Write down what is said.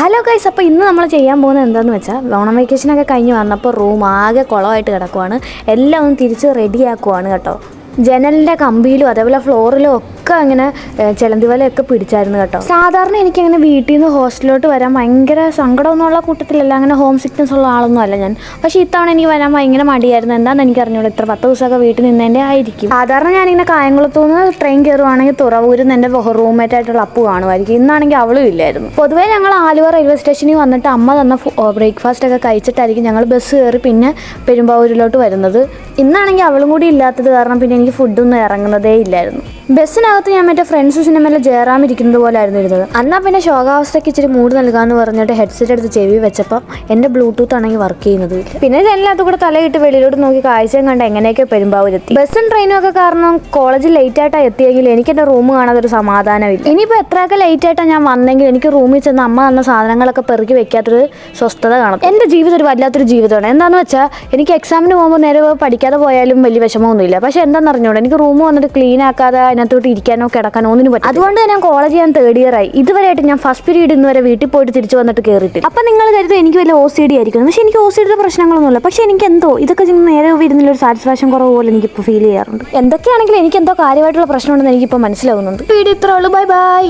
Hello guys, അപ്പോൾ ഇന്ന് നമ്മൾ ചെയ്യാൻ പോകുന്നത് എന്താണെന്ന് വെച്ചാൽ ഓണം വെക്കേഷനൊക്കെ കഴിഞ്ഞ് വന്നപ്പോൾ റൂം ആകെ കുളമായിട്ട് കിടക്കുവാണ്. എല്ലാം ഒന്ന് തിരിച്ച് റെഡിയാക്കുവാണ് കേട്ടോ. ജനലിൻ്റെ കമ്പിയിലും അതേപോലെ ഫ്ലോറിലും ഒക്കെ അങ്ങനെ ചിലന്തി വലയൊക്കെ പിടിച്ചായിരുന്നു കേട്ടോ. സാധാരണ എനിക്കങ്ങനെ വീട്ടിൽ നിന്ന് ഹോസ്റ്റലിലോട്ട് വരാൻ ഭയങ്കര സങ്കടമൊന്നുമുള്ള കൂട്ടത്തിലല്ല, അങ്ങനെ ഹോം സിക്നസ് ഉള്ള ആളൊന്നും അല്ല ഞാൻ. പക്ഷേ ഇത്തവണ എനിക്ക് വരാൻ ഭയങ്കര മടിയായിരുന്നു. എന്താണെന്ന് എനിക്ക് അറിഞ്ഞൂടെ, ഇത്ര 10 ദിവസമൊക്കെ വീട്ടിൽ നിന്നതിൻ്റെ ആയിരിക്കും. സാധാരണ ഞാനിങ്ങനെ കായംകുളത്തുനിന്ന് ട്രെയിൻ കയറുവാണെങ്കിൽ തുറവൂരിൽ നിന്ന് എൻ്റെ റൂംമേറ്റ് ആയിട്ടുള്ള അപ്പു കാണുമായിരിക്കും. ഇന്നാണെങ്കിൽ അവളും ഇല്ലായിരുന്നു. പൊതുവേ ഞങ്ങൾ ആലുവ റെയിൽവേ സ്റ്റേഷനിൽ വന്നിട്ട് അമ്മ തന്ന ബ്രേക്ക്ഫാസ്റ്റ് ഒക്കെ കഴിച്ചിട്ടായിരിക്കും ഞങ്ങൾ ബസ് കയറി പിന്നെ പെരുമ്പാവൂരിലോട്ട് വരുന്നത്. ഇന്നാണെങ്കിൽ അവളും കൂടി ഇല്ലാത്തത് കാരണം പിന്നെ എനിക്ക് ഫുഡൊന്നും ഇറങ്ങുന്നതേ ഇല്ലായിരുന്നു. ബസ്സിനകത്ത് ഞാൻ മറ്റേ ഫ്രണ്ട്സ് സിനിമയിലെ ജയറാം ഇരിക്കുന്നത് പോലെ ആയിരുന്നു ഇരുന്നത്. എന്നാൽ പിന്നെ ശോകാവസ്ഥയ്ക്ക് ഇച്ചിരി മൂഡ് നൽകാമെന്ന് പറഞ്ഞിട്ട് ഹെഡ്സെറ്റ് എടുത്ത് ചെവി വെച്ചപ്പോൾ എൻ്റെ ബ്ലൂടൂത്ത് ആണെങ്കിൽ വർക്ക് ചെയ്യുന്നത്. പിന്നെ ജനലകത്ത് കൂടെ തലയിട്ട് വെളിയിലോട്ട് നോക്കി കാഴ്ചയും കണ്ട് എങ്ങനെയൊക്കെ പെരുമ്പാവൂരെത്തി. ബസ്സും ട്രെയിനും ഒക്കെ കാരണം കോളേജിൽ ലേറ്റായിട്ടാണ് എത്തിയെങ്കിൽ എനിക്ക് എൻ്റെ റൂം കാണാതെ ഒരു സമാധാനമില്ല. ഇനിയിപ്പോൾ എത്രയൊക്കെ ലേറ്റായിട്ടാണ് ഞാൻ വന്നെങ്കിൽ എനിക്ക് റൂമിൽ ചെന്ന് അമ്മ തന്ന സാധനങ്ങളൊക്കെ പെറുക്കി വെക്കാത്തൊരു സ്വസ്ഥത കാണും. എൻ്റെ ജീവിതം ഒരു വല്ലാത്തൊരു ജീവിതമാണ്. എന്താണെന്ന് വെച്ചാൽ എനിക്ക് എക്സാമിന് പോകുമ്പോൾ നേരെ പഠിക്കാതെ പോയാലും വലിയ വിഷമമൊന്നുമില്ല. പക്ഷേ എന്താണെന്ന് അറിഞ്ഞൂടെ, എനിക്ക് റൂം വന്നിട്ട് ക്ലീൻ ആക്കാതെ അതിനകത്തോട്ട് ഇരിക്കാനോ കിടക്കാനോ ഒന്നിനും പറ്റും. അതുകൊണ്ട് ഞാൻ കോളേജ് ഞാൻ 3rd ഇയർ ആയി. ഇതുവരെയായിട്ട് ഞാൻ ഫസ്റ്റ് പീരീഡ് ഇന്ന് വരെ വീട്ടിൽ പോയിട്ട് തിരിച്ചു വന്നിട്ട് കയറിയിട്ട്. അപ്പം നിങ്ങൾ കരുതും എനിക്ക് വലിയ OCD ആയിരിക്കും. പക്ഷേ എനിക്ക് OCD പ്രശ്നങ്ങളൊന്നുമില്ല. പക്ഷേ എനിക്ക് എന്തോ ഇതൊക്കെ നേരെ വരുന്നില്ല, ഒരു സാറ്റിസ്ഫാക്ഷൻ കുറവ് പോലെ എനിക്കിപ്പോൾ ഫീൽ ചെയ്യാറുണ്ട്. എന്തൊക്കെയാണെങ്കിലും എനിക്ക് എന്തോ കാര്യമായിട്ടുള്ള പ്രശ്നമുണ്ടെന്ന് എനിക്കിപ്പോൾ മനസ്സിലാവുന്നുണ്ട്. വീഡിയോ ഇത്രേ ഉള്ളൂ. Bye bye.